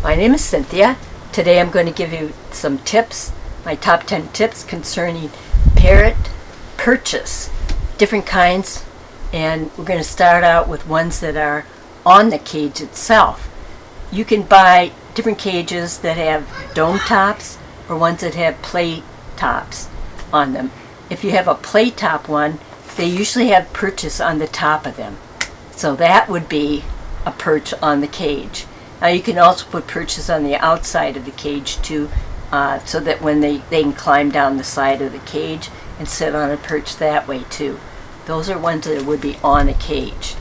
My name is Cynthia. Today I'm going to give you some tips, my top 10 tips concerning parrot perches, different kinds, and we're going to start out with ones that are on the cage itself. You can buy different cages that have dome tops or ones that have play tops on them. If you have a play top one, they usually have perches on the top of them. So that would be a perch on the cage. Now you can also put perches on the outside of the cage too, so that when they can climb down the side of the cage and sit on a perch that way too. Those are ones that would be on a cage.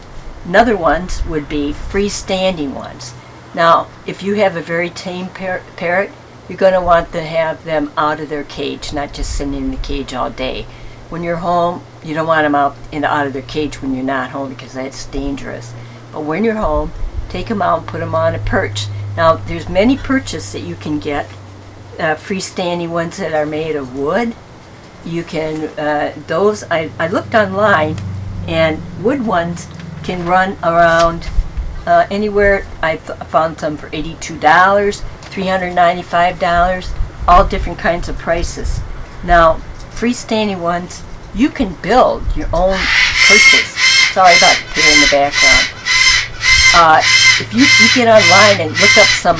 Another ones would be freestanding ones. Now if you have a very tame parrot, you're going to want to have them out of their cage, not just sitting in the cage all day. When you're home, you don't want them out of their cage when you're not home, because that's dangerous. But when you're home, take them out and put them on a perch. Now there's many perches that you can get, freestanding ones that are made of wood. You can, those, I looked online, and wood ones can run around anywhere. I found some for $82, $395, all different kinds of prices. Now freestanding ones, you can build your own perches. Sorry about the in the background. If you get online and look up some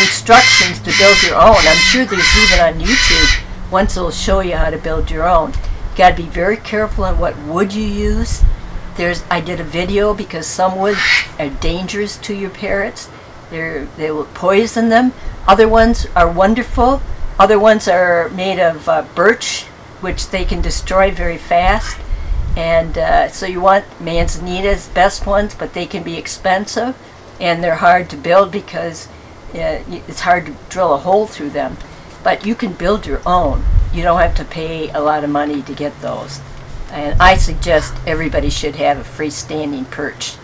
instructions to build your own, I'm sure there's even on YouTube ones that will show you how to build your own. You got to be very careful on what wood you use. I did a video because some woods are dangerous to your parrots. They will poison them. Other ones are wonderful. Other ones are made of birch, which they can destroy very fast. And so you want manzanitas, best ones, but they can be expensive and they're hard to build because it's hard to drill a hole through them. But you can build your own. You don't have to pay a lot of money to get those. And I suggest everybody should have a freestanding perch.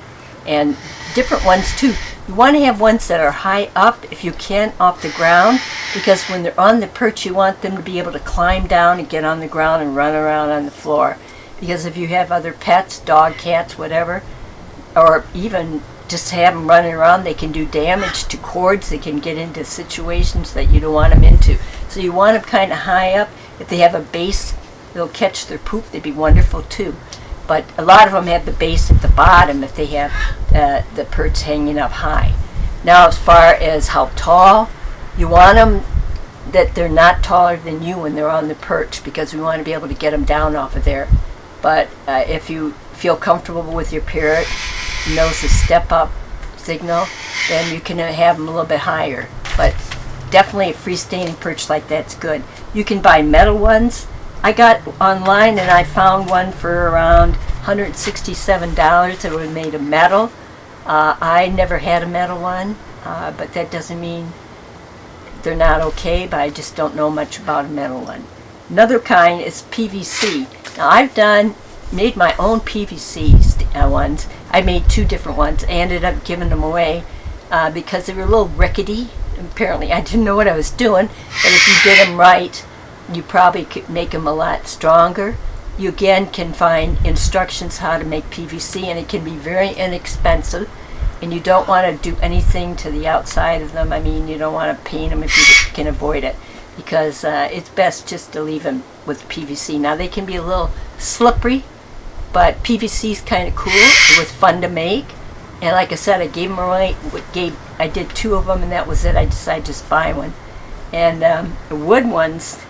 And different ones too. You want to have ones that are high up, if you can, off the ground, because when they're on the perch you want them to be able to climb down and get on the ground and run around on the floor. Because if you have other pets, dog, cats, whatever, or even just have them running around, they can do damage to cords. They can get into situations that you don't want them into. So you want them kind of high up. If they have a base, they'll catch their poop. They'd be wonderful too. But a lot of them have the base at the bottom if they have the perch hanging up high. Now as far as how tall, you want them that they're not taller than you when they're on the perch, because we want to be able to get them down off of there. But if you feel comfortable with your parrot, knows the step up signal, then you can have them a little bit higher. But definitely a freestanding perch like that's good. You can buy metal ones. I got online and I found one for around $167 that was made of metal. I never had a metal one, but that doesn't mean they're not okay, but I just don't know much about a metal one. Another kind is PVC. Now I've made my own PVC ones. I made two different ones. I ended up giving them away because they were a little rickety. Apparently I didn't know what I was doing, but if you did them right, you probably could make them a lot stronger. You again can find instructions how to make PVC, and it can be very inexpensive, and you don't want to do anything to the outside of them. I mean, you don't want to paint them if you can avoid it, because it's best just to leave them with PVC. Now they can be a little slippery, but PVC is kind of cool. It was fun to make, and like I said, I gave them away. I did two of them, and that was it. I decided to just buy one. And the wood ones,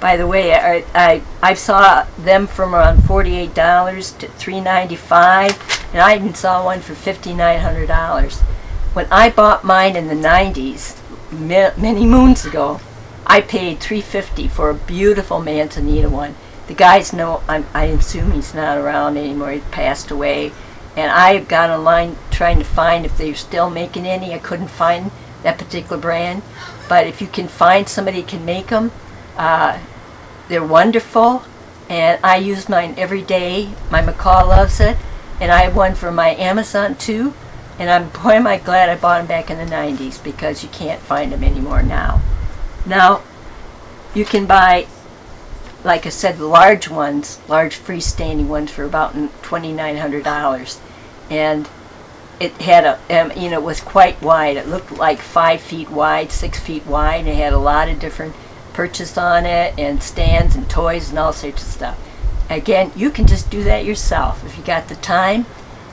by the way, I saw them from around $48 to $395, and I even saw one for $5,900. When I bought mine in the 90s, many moons ago, I paid $350 for a beautiful manzanita one. The guys know, I assume he's not around anymore. He passed away. And I got online trying to find if they're still making any. I couldn't find that particular brand. But if you can find somebody who can make them, they're wonderful. And I use mine every day. My macaw loves it. And I have one for my Amazon too. And boy am I glad I bought them back in the 90s, because you can't find them anymore now. Now, you can buy, like I said, large ones, large freestanding ones for about $2,900. And it had it was quite wide. It looked like 5 feet wide, 6 feet wide, and it had a lot of different perches on it, and stands and toys and all sorts of stuff. Again, you can just do that yourself if you got the time.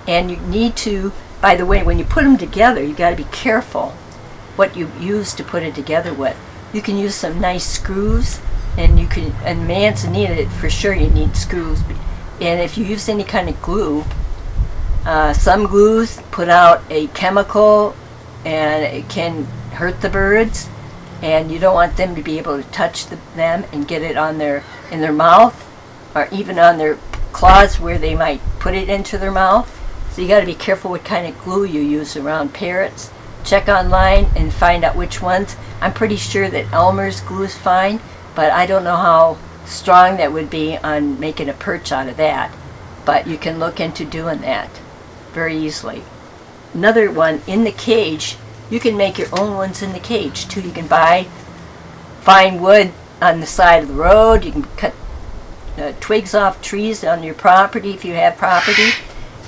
And you need to, by the way, when you put them together, you got to be careful what you use to put it together with. You can use some nice screws, and manzanita, for sure you need screws. And if you use any kind of glue, some glues put out a chemical, and it can hurt the birds, and you don't want them to be able to touch them and get it in their mouth, or even on their claws where they might put it into their mouth. So you got to be careful what kind of glue you use around parrots. Check online and find out which ones. I'm pretty sure that Elmer's glue is fine, but I don't know how strong that would be on making a perch out of that. But you can look into doing that very easily. Another one, in the cage, you can make your own ones in the cage too. You can find wood on the side of the road. You can cut twigs off trees on your property if you have property.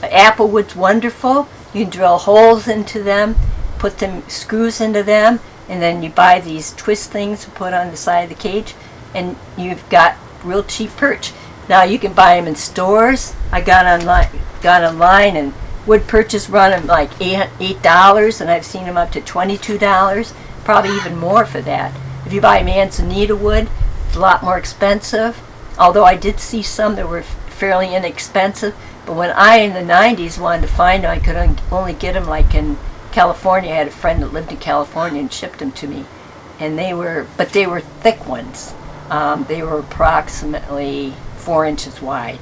Apple wood's wonderful. You can drill holes into them, put screws into them, and then you buy these twist things to put on the side of the cage, and you've got real cheap perch. Now you can buy them in stores. I got online, and wood perches run them like $8, and I've seen them up to $22, probably even more for that. If you buy manzanita wood, it's a lot more expensive, although I did see some that were fairly inexpensive. But when I, in the 90s, wanted to find them, I could only get them like in California. I had a friend that lived in California and shipped them to me. And they were thick ones. They were approximately 4 inches wide,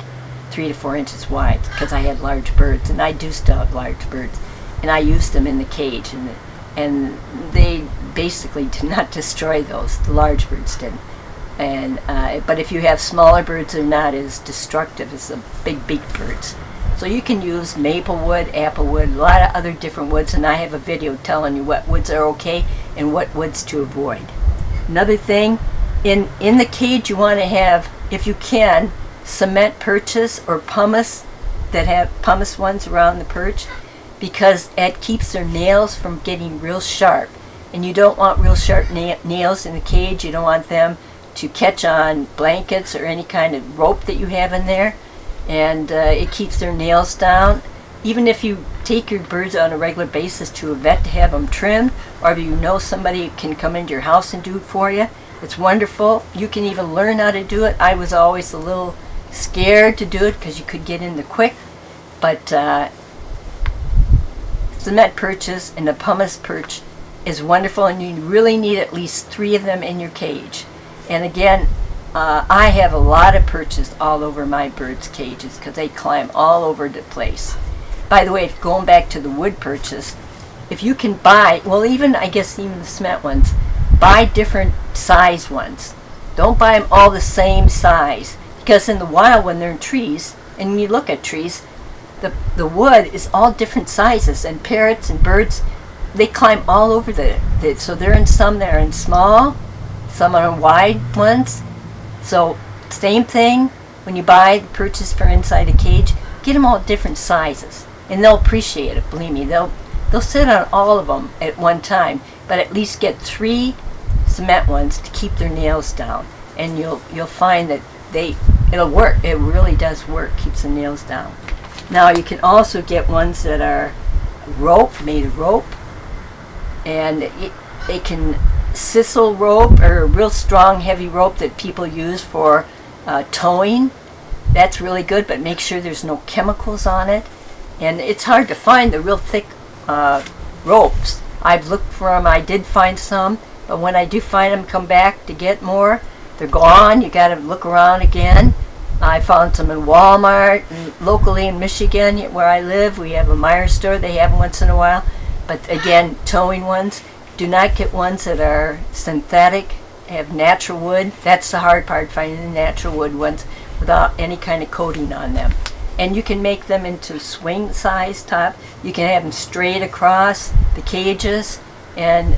3 to 4 inches wide, because I had large birds, and I do still have large birds. And I used them in the cage, and they basically did not destroy those. The large birds didn't. But if you have smaller birds, they're not as destructive as the big birds. So you can use maple wood, apple wood, a lot of other different woods, and I have a video telling you what woods are okay and what woods to avoid. Another thing, in the cage you want to have, if you can, cement perches or pumice, that have pumice ones around the perch, because it keeps their nails from getting real sharp. And you don't want real sharp nails in the cage. You don't want them to catch on blankets or any kind of rope that you have in there, and it keeps their nails down. Even if you take your birds on a regular basis to a vet to have them trimmed, or if you know somebody can come into your house and do it for you, it's wonderful. You can even learn how to do it. I was always a little scared to do it because you could get in the quick, but cement perches and the pumice perch is wonderful, and you really need at least 3 of them in your cage. And again, I have a lot of perches all over my birds' cages because they climb all over the place. By the way, going back to the wood perches, if you can buy, well, even the cement ones, buy different size ones. Don't buy them all the same size, because in the wild, when they're in trees, and you look at trees, the wood is all different sizes, and parrots and birds, they climb all over so they're in some that are in small, some are wide ones. So same thing, when you buy the perches for inside a cage, get them all different sizes, and they'll appreciate it. Believe me, they'll sit on all of them at one time, but at least get 3 cement ones to keep their nails down, and you'll find that it'll work. It really does work. Keeps the nails down. Now you can also get ones that are made of rope, and they can sisal rope, or a real strong heavy rope that people use for towing. That's really good, but make sure there's no chemicals on it. And it's hard to find the real thick ropes. I've looked for them. I did find some, but when I do find them, come back to get more, they're gone. You got to look around again. I found some in Walmart, and locally in Michigan where I live, we have a Meijer store. They have them once in a while, but again, towing ones. Do not get ones that are synthetic, have natural wood. That's the hard part, finding the natural wood ones without any kind of coating on them. And you can make them into swing size top. You can have them straight across the cages, and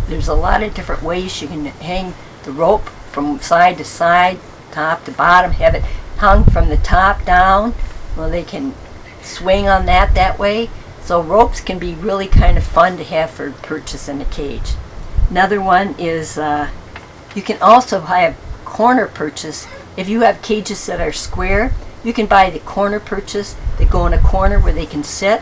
there's a lot of different ways you can hang the rope from side to side, top to bottom, have it hung from the top down. Well, they can swing on that way. So ropes can be really kind of fun to have for perches in a cage. Another one is you can also have corner perches. If you have cages that are square, you can buy the corner perches that go in a corner where they can sit,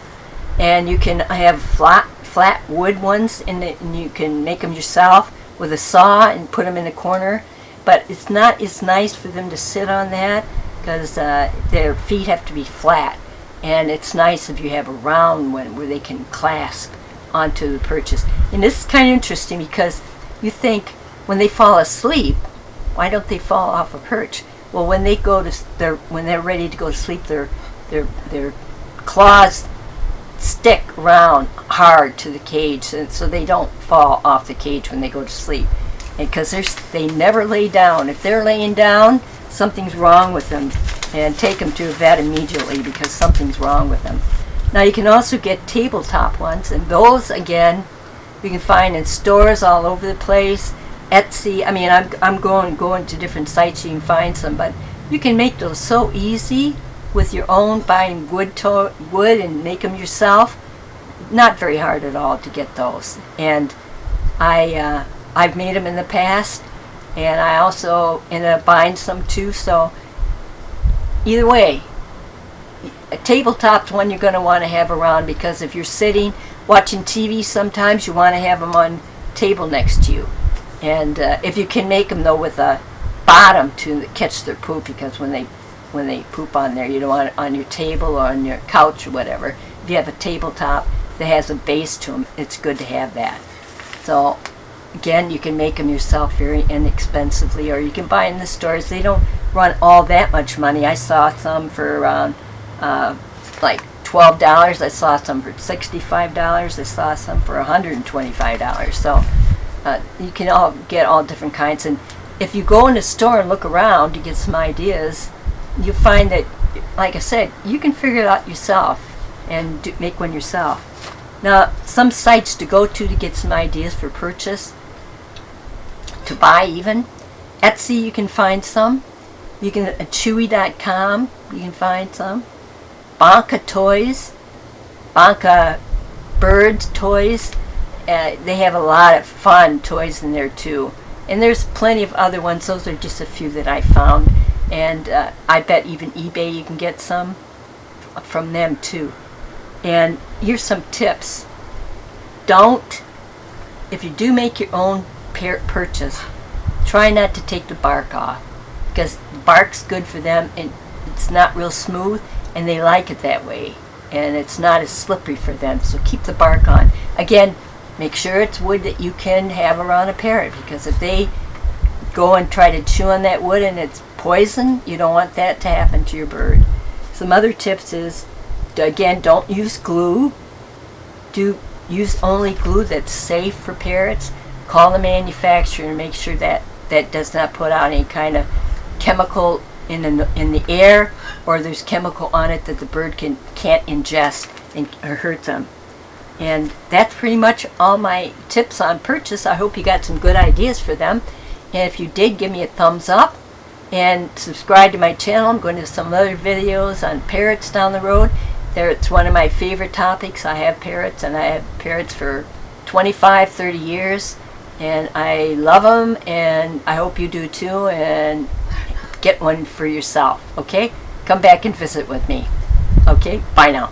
and you can have flat wood ones in it, and you can make them yourself with a saw and put them in a corner. But it's not as nice for them to sit on that because their feet have to be flat, and it's nice if you have a round one where they can clasp onto the perches. And this is kind of interesting because you think when they fall asleep, why don't they fall off a perch? Well, when they go to when they're ready to go to sleep, their claws stick around hard to the cage, and so they don't fall off the cage when they go to sleep. And because they never lay down. If they're laying down, something's wrong with them, and take them to a vet immediately because something's wrong with them. Now you can also get tabletop ones, and those again you can find in stores all over the place. Etsy. I mean, I'm going to different sites you can find some, but you can make those so easy with your own, buying wood and make them yourself. Not very hard at all to get those. And I've made them in the past, and I also ended up buying some too. So either way, a tabletop's one you're going to want to have around, because if you're sitting watching TV, sometimes you want to have them on table next to you. And if you can make them though with a bottom to catch their poop, because when they poop on there, you don't want it on your table or on your couch or whatever. If you have a tabletop that has a base to them, it's good to have that. So again, you can make them yourself very inexpensively, or you can buy in the stores. They don't run all that much money. I saw some for around like $12. I saw some for $65. I saw some for $125. So you can all get all different kinds. And if you go in a store and look around to get some ideas, you find that, like I said, you can figure it out yourself and make one yourself. Now, some sites to go to get some ideas for purchase, to buy even. Etsy, you can find some. You can Chewy.com, you can find some. Banca Toys, Banca Birds Toys. They have a lot of fun toys in there too. And there's plenty of other ones. Those are just a few that I found. And I bet even eBay you can get some from them too. And here's some tips. If you do make your own purchase, try not to take the bark off, because the bark's good for them and it's not real smooth, and they like it that way, and it's not as slippery for them. So keep the bark on. Again, make sure it's wood that you can have around a parrot, because if they go and try to chew on that wood and it's poison, you don't want that to happen to your bird. Some other tips is, again, don't use glue. Use only glue that's safe for parrots. Call the manufacturer and make sure that that does not put out any kind of chemical in the air, or there's chemical on it that the bird can't ingest or hurt them. And that's pretty much all my tips on purchase. I hope you got some good ideas for them. And if you did, give me a thumbs up and subscribe to my channel. I'm going to do some other videos on parrots down the road. It's one of my favorite topics. I have parrots, and I have parrots for 25, 30 years. And I love them, and I hope you do too. And get one for yourself, okay? Come back and visit with me. Okay, bye now.